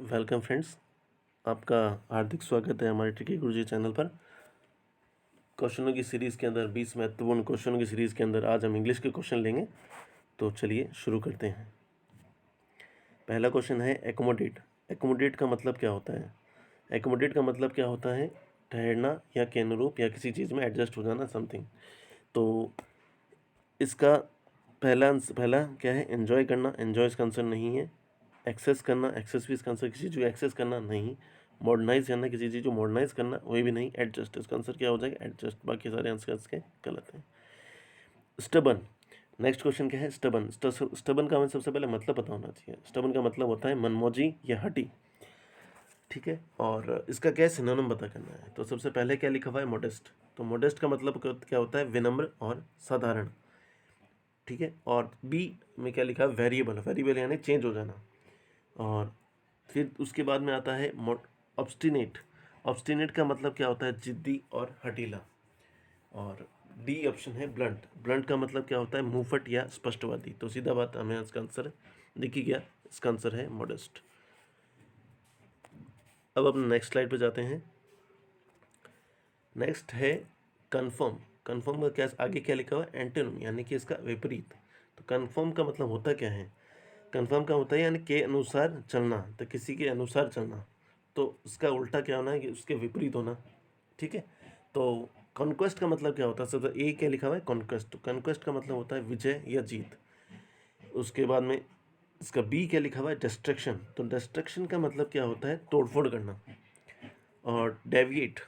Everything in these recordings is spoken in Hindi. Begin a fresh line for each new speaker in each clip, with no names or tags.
वेलकम फ्रेंड्स, आपका हार्दिक स्वागत है हमारे ट्रिकी गुरुजी चैनल पर। क्वेश्चनों की सीरीज़ के अंदर 20 महत्वपूर्ण क्वेश्चनों की सीरीज़ के अंदर आज हम इंग्लिश के क्वेश्चन लेंगे। तो चलिए शुरू करते हैं। पहला क्वेश्चन है एकोमोडेट। एकोमोडेट का मतलब क्या होता है? एकोमोडेट का मतलब क्या होता है? ठहरना या के अनुरूप या किसी चीज़ में एडजस्ट हो जाना, समथिंग। तो इसका पहला क्या है? एन्जॉय करना। एन्जॉय इसका आंसर नहीं है। एक्सेस करना, एक्सेस भी इसका आंसर, किसी चीज़ को एक्सेस करना नहीं। मॉडर्नाइज करना, किसी चीज़ को मॉडर्नाइज करना, वही भी नहीं। एडजस्ट, इसका आंसर क्या हो जाएगा? एडजस्ट। बाकी सारे आंसर इसके गलत हैं। स्टबन, नेक्स्ट क्वेश्चन क्या है? स्टबन। स्टबन का हमें सबसे पहले मतलब पता होना चाहिए। स्टबन का मतलब होता है मनमौजी या हटी, ठीक है। और इसका क्या है? सिनोनिम पता करना है। तो सबसे पहले क्या लिखा हुआ है? मोडेस्ट। तो मोडेस्ट का मतलब क्या होता है? विनम्र और साधारण, ठीक है। और बी में क्या लिखा है? वेरिएबल। वेरिएबल यानी चेंज हो जाना। और फिर उसके बाद में आता है ऑब्स्टिनेट। ऑब्स्टिनेट का मतलब क्या होता है? जिद्दी और हठीला। और डी ऑप्शन है ब्लंट। ब्लंट का मतलब क्या होता है? मुंहफट या स्पष्टवादी। तो सीधा बात हमें इसका आंसर दिख ही गया, इसका आंसर है मॉडेस्ट। अब अपने नेक्स्ट स्लाइड पे जाते हैं। नेक्स्ट है कन्फर्म। कन्फर्म का क्या आगे क्या लिखा हुआ है? एंटोनिम, यानी कि इसका विपरीत। तो कन्फर्म का मतलब होता क्या है? कन्फर्म का होता है यानी के अनुसार चलना, तो किसी के अनुसार चलना। तो उसका उल्टा क्या होना है? कि उसके विपरीत होना, ठीक है। तो कॉन्क्वेस्ट का मतलब क्या होता है? सबसे ए क्या लिखा हुआ है? कॉन्क्वेस्ट। तो कॉन्क्वेस्ट का मतलब होता है विजय या जीत। उसके बाद में इसका बी क्या लिखा हुआ है? डिस्ट्रक्शन। तो डिस्ट्रक्शन का मतलब क्या होता है? तोड़फोड़ करना। और डेविएट,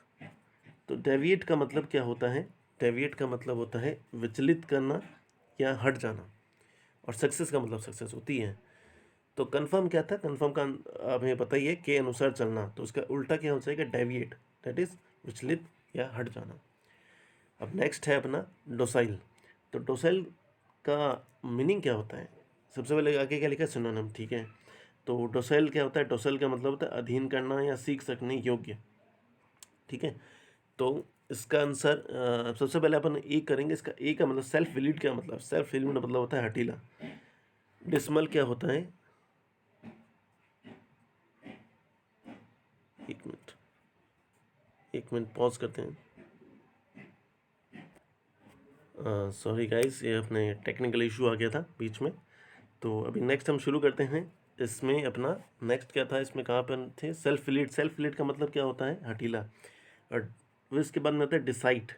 तो डेविएट का मतलब क्या होता है? डेविएट का मतलब होता है विचलित करना या हट जाना। और सक्सेस का मतलब सक्सेस होती है। तो कन्फर्म क्या था? कन्फर्म का हमें पता ही है, के अनुसार चलना। तो उसका उल्टा क्या हो जाएगा? डेविएट, दैट इज विचलित या हट जाना। अब नेक्स्ट है अपना डोसाइल। तो डोसाइल का मीनिंग क्या होता है? सबसे पहले आगे क्या लिखा है? सिनोनिम, ठीक है। तो डोसाइल क्या होता है? डोसाइल का मतलब होता है अधीन करना या सीख सकने योग्य, ठीक है। तो इसका आंसर सबसे पहले अपन ए करेंगे। इसका ए का मतलब सेल्फ विलिड क्या मतलब? सेल्फ विलिड मतलब होता है हटीला। डिसमल क्या होता है? एक मिनट पॉज करते हैं। सॉरी गाइस, ये अपने टेक्निकल इशू आ गया था बीच में। तो अभी नेक्स्ट हम शुरू करते हैं। इसमें अपना नेक्स्ट क्या था? इसमें कहाँ पर थे? सेल्फ विलिड। सेल्फ विलिड का मतलब क्या होता है? हटीला। और फिर इसके बाद में होता है डिसाइड।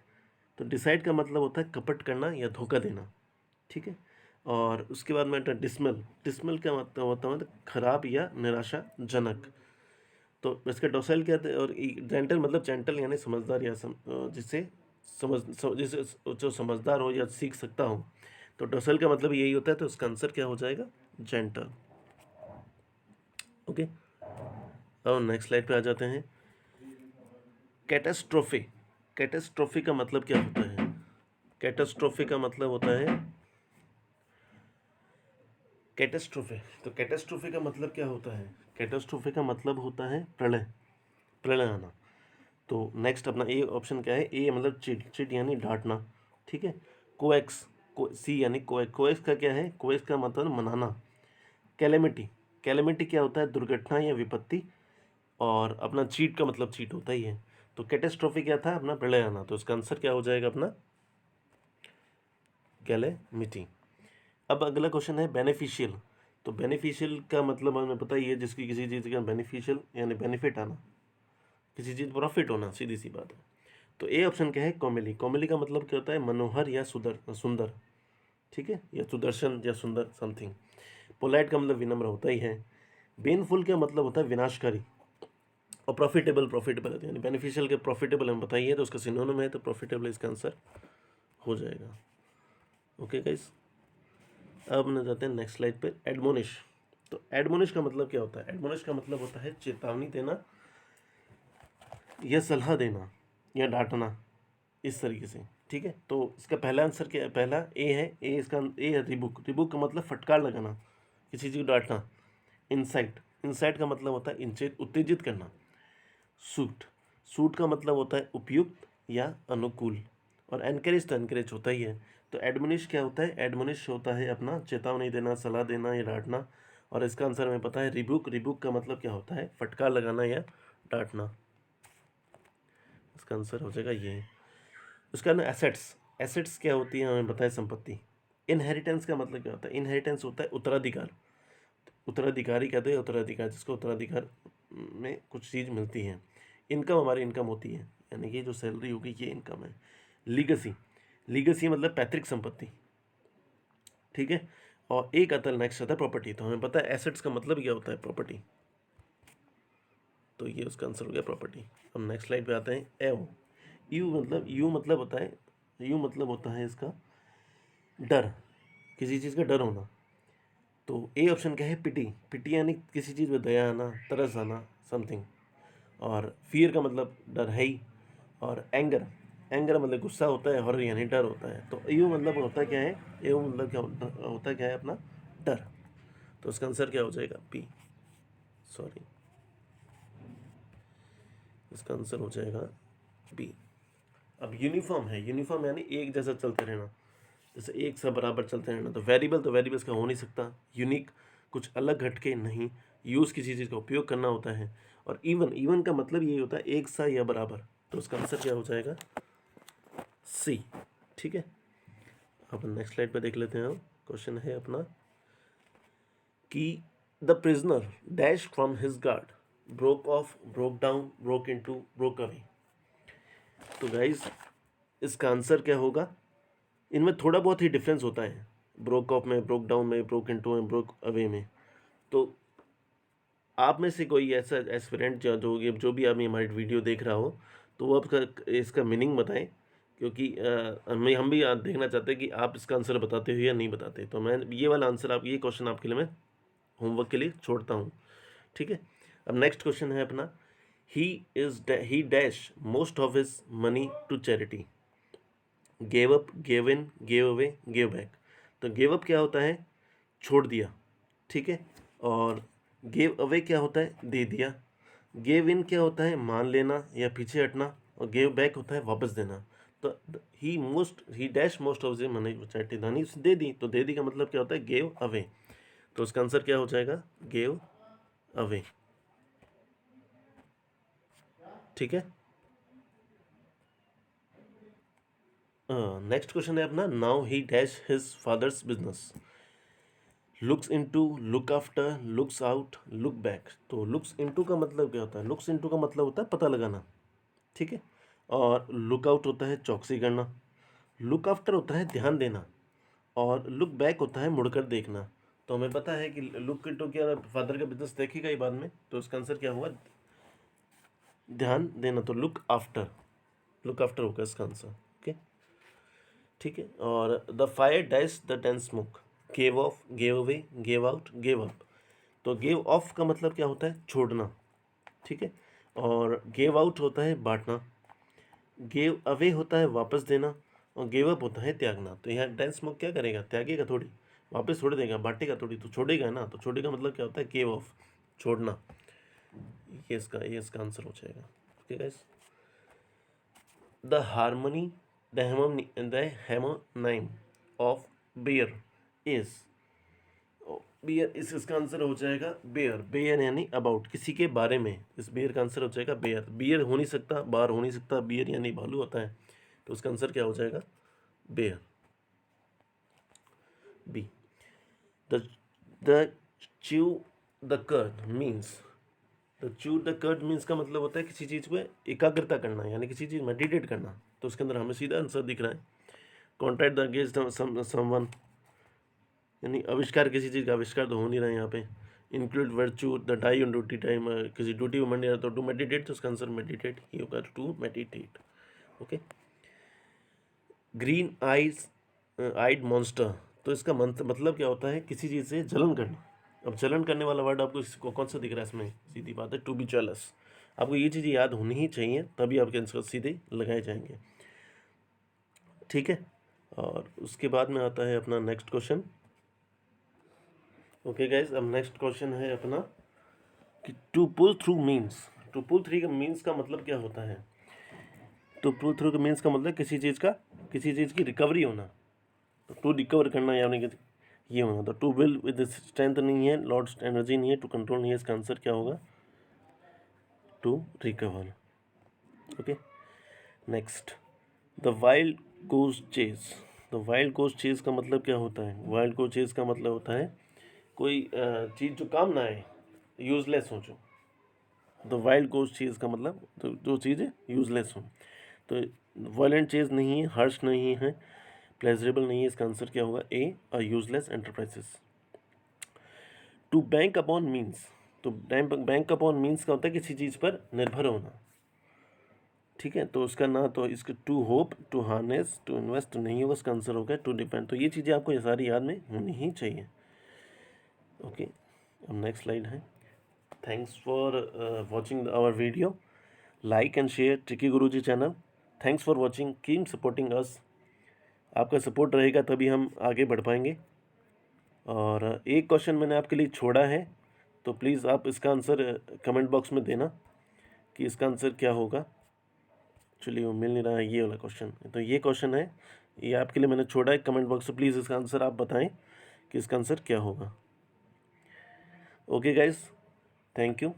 तो डिसाइड का मतलब होता है कपट करना या धोखा देना, ठीक है। और उसके बाद में डिसमल। डिसमल का मतलब होता है खराब या निराशाजनक। तो इसका डोसाइल क्या था? और जेंटल मतलब जेंटल यानी समझदार या जिससे जिसे जो समझदार हो या सीख सकता हो। तो डोसाइल का मतलब यही होता है। तो इसका आंसर क्या हो जाएगा? जेंटल। ओके, अब नेक्स्ट स्लाइड पे आ जाते हैं। कैटास्ट्रोफे। कैटास्ट्रोफे का मतलब क्या होता है? कैटास्ट्रोफे का मतलब होता है कैटास्ट्रोफे। तो कैटास्ट्रोफे का मतलब क्या होता है? कैटास्ट्रोफे का मतलब होता है प्रलय, प्रलय आना। तो नेक्स्ट अपना ए ऑप्शन क्या है? ए मतलब चिट। चिट यानी डांटना, ठीक है। कोएक्स, सी यानी कोएक्स का क्या है? कोएक्स का मतलब मनाना। कैलेमिटी। कैलेमिटी क्या होता है? दुर्घटना या विपत्ति। और अपना चीट का मतलब चीट होता ही है। तो कैटेस्ट्रॉफी क्या था? अपना प्रलय आना। तो इसका आंसर क्या हो जाएगा? अपना कैलेमिटी। अब अगला क्वेश्चन है बेनिफिशियल। तो बेनिफिशियल का मतलब हमें पता ही है, जिसकी किसी चीज़ का बेनिफिशियल यानी बेनिफिट आना, किसी चीज़ प्रॉफिट होना, सीधी सी बात है। तो ए ऑप्शन क्या है? कॉमेली। कॉमेली का मतलब क्या होता है? मनोहर या सुंदर, ठीक है, या सुदर्शन या सुंदर, समथिंग। पोलाइट का मतलब विनम्र होता ही है। बेनफुल का मतलब होता है विनाशकारी। और प्रॉफिटेबल, प्रॉफिटेबल है यानी बेनिफिशियल के प्रॉफिटेबल हम बताइए। तो उसका सिनोनिम है, तो प्रॉफिटेबल इसका आंसर हो जाएगा। ओके गाइस, अब हम जाते हैं नेक्स्ट स्लाइड पे। एडमोनिश। तो एडमोनिश का मतलब क्या होता है? एडमोनिश का मतलब होता है चेतावनी देना या सलाह देना या डांटना, इस तरीके से, ठीक है। तो इसका पहला आंसर क्या है? पहला ए है। ए इसका ए है रिबुक। रिबुक का मतलब फटकार लगाना, किसी चीज़ को डांटना। इंसाइट। इंसाइट का मतलब होता है उत्तेजित करना। सूट। सूट का मतलब होता है उपयुक्त या अनुकूल। और एनकरेज तो एनकरेज होता ही है। तो एडमोनिश क्या होता है? एडमोनिश होता है अपना चेतावनी देना, सलाह देना या डांटना। और इसका आंसर हमें पता है रिबुक। रिबुक का मतलब क्या होता है? फटकार लगाना या डांटना। इसका आंसर हो जाएगा ये। उसका ना एसेट्स, एसेट्स क्या होती है हमें पता है, संपत्ति। इनहेरिटेंस का मतलब क्या होता है? इनहेरिटेंस होता है उत्तराधिकार। उत्तराधिकारी कहते हैं उत्तराधिकार, जिसको उत्तराधिकार में कुछ चीज़ मिलती है। इनकम हमारी इनकम होती है, यानी कि जो सैलरी होगी ये इनकम है। लीगेसी, लीगेसी मतलब पैतृक संपत्ति, ठीक है। और एक आता है नेक्स्ट आता है प्रॉपर्टी। तो हमें पता है एसेट्स का मतलब क्या होता है? प्रॉपर्टी। तो ये उसका आंसर हो गया प्रॉपर्टी। अब नेक्स्ट स्लाइड पे आते हैं। एव, यू मतलब होता है, यू मतलब होता है इसका डर, किसी चीज़ का डर होना। तो ए ऑप्शन क्या है? पिटी। पिटी यानी किसी चीज़ में दया आना, तरस आना, समथिंग। और फियर का मतलब डर है ही। और एंगर, एंगर मतलब गुस्सा होता है, हॉरर यानी डर होता है। तो यू मतलब होता क्या है? यू मतलब क्या होता क्या है? अपना डर। तो उसका आंसर क्या हो जाएगा? पी, सॉरी, इसका आंसर हो जाएगा बी। अब यूनिफॉर्म है, यूनिफॉर्म यानी एक जैसा चलते रहना, जैसे एक सा बराबर चलते रहना। तो वेरिएबल, तो वेरिएबल्स का हो नहीं सकता। यूनिक, कुछ अलग हटके नहीं। यूज़ किसी चीज़ का उपयोग करना होता है। और इवन, इवन का मतलब ये होता है एक सा या बराबर। तो उसका आंसर क्या हो जाएगा? सी, ठीक है। अब नेक्स्ट स्लाइड पे देख लेते हैं हम। क्वेश्चन है अपना कि the prisoner dash from his guard, broke of, broke down, broke into, broke away. तो गाइज इसका आंसर क्या होगा? इनमें थोड़ा बहुत ही डिफरेंस होता है, ब्रोक ऑफ में, ब्रोक डाउन में, ब्रोक इनटू में, ब्रोक अवे में। तो आप में से कोई ऐसा एस्पिरेंट जो भी आप हमारी वीडियो देख रहा हो, तो वो आपका इसका मीनिंग बताएं, क्योंकि हम भी देखना चाहते हैं कि आप इसका आंसर बताते हो या नहीं बताते। तो मैं ये वाला आंसर, आप ये क्वेश्चन आपके लिए मैं होमवर्क के लिए छोड़ता हूँ, ठीक है। अब नेक्स्ट क्वेश्चन है अपना, he dash most of his money to charity, gave up, gave in, gave away, gave back. तो गेव अप क्या होता है? छोड़ दिया, ठीक है। और गेव अवे क्या होता है? दे दिया। गेव इन क्या होता है? मान लेना या पीछे हटना। और गेव बैक होता है वापस देना। तो ही dash most of the money charity, धनी उसने दे दी। तो दे दी का मतलब क्या होता है? Gave away. तो उसका आंसर क्या हो जाएगा? गेव अवे, ठीक है। नेक्स्ट क्वेश्चन है अपना, now he dash his father's business, looks into, look after, looks out, look back. तो लुक्स इनटू का मतलब क्या होता है? लुक्स इनटू का मतलब होता है पता लगाना, ठीक है। और लुक आउट होता है चौकसी करना। लुक आफ्टर होता है ध्यान देना। और लुक बैक होता है मुड़कर देखना। तो हमें पता है कि लुक इनटू क्या, फादर का बिजनेस देखेगा ही बाद में। तो उसका आंसर क्या हुआ? ध्यान देना। तो लुक आफ्टर, लुक आफ्टर होगा इसका आंसर, ओके, ठीक है। और the fire dash the dense smoke, gave of, gave away, gave out, gave up. तो गेव ऑफ का मतलब क्या होता है? छोड़ना, ठीक है। और गेव आउट होता है बांटना। गेव अवे होता है वापस देना। और गेव अप होता है त्यागना। तो यहाँ डेंस स्मोक क्या करेगा? त्यागेगा थोड़ी, वापस छोड़ देगा, बांटेगा थोड़ी, तो छोड़ेगा ना। तो छोड़ेगा मतलब क्या होता है? गेव ऑफ, छोड़ना। ये इसका आंसर हो जाएगा, okay guys. The harmony, the homonym of bear is, bear, इसका आंसर हो जाएगा बेयर। बेयर यानी अबाउट, किसी के बारे में। इस बेयर का आंसर हो जाएगा बेयर। बियर हो नहीं सकता, बार हो नहीं सकता, बियर यानी भालू होता है। तो उसका आंसर क्या हो जाएगा? Bare, B. The chew the curd means, तो चू द कर्ड मीन्स का मतलब होता है किसी चीज़ पे एकाग्रता करना, यानी किसी चीज़ मेडिटेट करना। तो उसके अंदर हमें सीधा आंसर दिख रहा है, कॉन्ट्रैक्ट द अगेंस्ट समवन, यानी आविष्कार, किसी चीज़ का आविष्कार तो हो नहीं रहा है यहाँ पे। Include virtue, the die on duty time, किसी ड्यूटी में मन नहीं रहा तो टू मेडिटेट। तो उसका आंसर मेडिटेट ही होगा, to meditate, okay. Green eyes eyed monster, तो इसका मतलब क्या होता है? किसी चीज़ से जलन करना। अब जलन करने वाला वर्ड आपको इसको कौन सा दिख रहा है इसमें? सीधी बात है, टू बी जेलस। आपको ये चीज़ें याद होनी ही चाहिए, तभी आपके आंसर सीधे लगाए जाएंगे, ठीक है। और उसके बाद में आता है अपना नेक्स्ट क्वेश्चन, ओके गाइज। अब नेक्स्ट क्वेश्चन है अपना कि to pull through means, to pull three का मीन्स का मतलब क्या होता है? टू पुल थ्रू का मीन्स का मतलब किसी चीज़ की रिकवरी होना। तो टू रिकवर करना, यानी कि ये होना। तो टू विल विद स्ट्रेंथ नहीं है, लॉस्ट एनर्जी नहीं है, टू कंट्रोल नहीं है, इसका आंसर क्या होगा? To recover. Okay, next, the wild goes chase. The wild goes chase का मतलब क्या होता है? वाइल्ड गोज चेज का मतलब होता है कोई चीज़ जो काम ना आए, यूजलेस हो जो। द वाइल्ड गोज चेज का मतलब तो जो चीज़ें यूजलेस हो। तो वायलेंट चेज नहीं है, हर्ष नहीं है, प्लेजरेबल नहीं है, इसका आंसर क्या होगा? A, a useless enterprises. To bank upon means, तो बैंक अपॉन मीन्स का होता है किसी चीज़ पर निर्भर होना। ठीक है, तो उसका ना तो इसका to hope, to harness, to invest नहीं होगा, इसका आंसर होगा टू डिपेंड। तो ये चीज़ें आपको ये सारी याद में होनी ही चाहिए। ओके, अब नेक्स्ट स्लाइड है। Thanks for watching our video. Like and share tricky Guruji channel. Thanks for watching, keep supporting us. आपका सपोर्ट रहेगा तभी हम आगे बढ़ पाएंगे। और एक क्वेश्चन मैंने आपके लिए छोड़ा है, तो प्लीज़ आप इसका आंसर कमेंट बॉक्स में देना कि इसका आंसर क्या होगा। चलिए, वो मिल नहीं रहा है ये वाला क्वेश्चन, तो ये क्वेश्चन है, ये आपके लिए मैंने छोड़ा है कमेंट बॉक्स में। प्लीज़ इसका आंसर आप बताएं कि इसका आंसर क्या होगा। Okay guys, thank you.